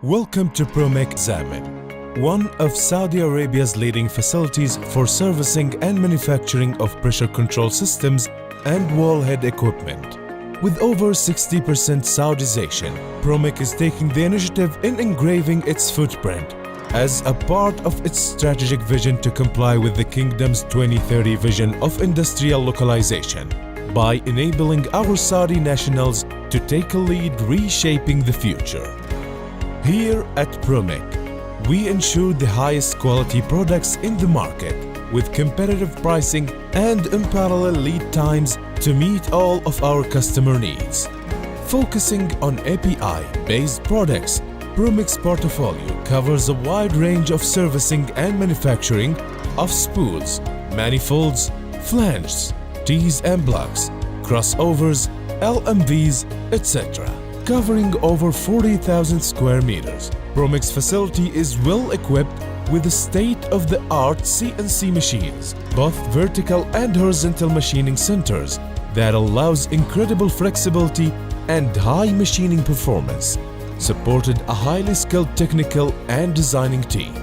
Welcome to Promech Zamil, one of Saudi Arabia's leading facilities for servicing and manufacturing of pressure control systems and wallhead equipment. With over 60% Saudization, Promech is taking the initiative in engraving its footprint as a part of its strategic vision to comply with the Kingdom's 2030 vision of industrial localization by enabling our Saudi nationals to take a lead reshaping the future. Here at Promech, we ensure the highest quality products in the market with competitive pricing and unparalleled lead times to meet all of our customer needs. Focusing on API-based products, Promech's portfolio covers a wide range of servicing and manufacturing of spools, manifolds, flanges, T's and blocks, crossovers, LMVs, etc. Covering over 40,000 square meters. Promech's facility is well equipped with state-of-the-art CNC machines, both vertical and horizontal machining centers that allows incredible flexibility and high machining performance, supported a highly skilled technical and designing team.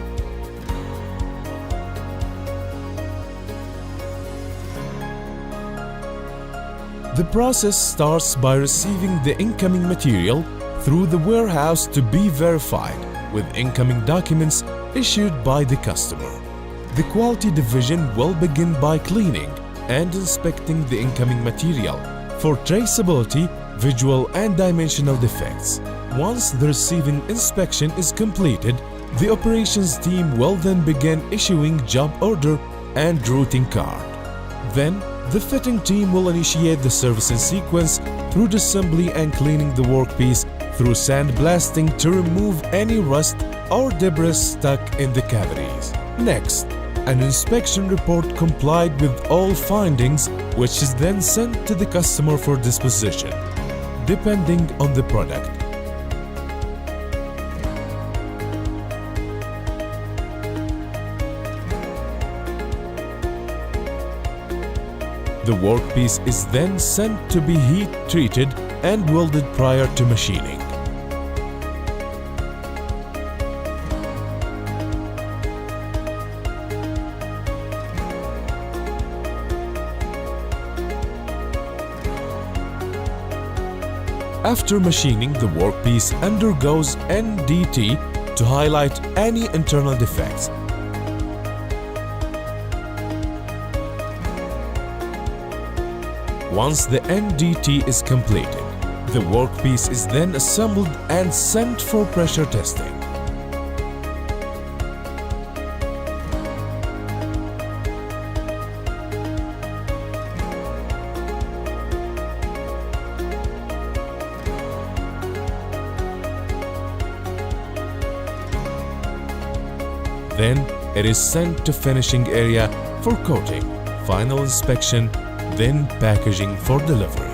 The process starts by receiving the incoming material through the warehouse to be verified with incoming documents issued by the customer. The quality division will begin by cleaning and inspecting the incoming material for traceability, visual and dimensional defects. Once the receiving inspection is completed, the operations team will then begin issuing job order and routing card. Then, the fitting team will initiate the servicing sequence through disassembly and cleaning the workpiece through sandblasting to remove any rust or debris stuck in the cavities. Next, an inspection report complied with all findings, which is then sent to the customer for disposition, depending on the product. The workpiece is then sent to be heat-treated and welded prior to machining. After machining, the workpiece undergoes NDT to highlight any internal defects. Once the NDT is completed, the workpiece is then assembled and sent for pressure testing. Then it is sent to finishing area for coating, final inspection, then packaging for delivery.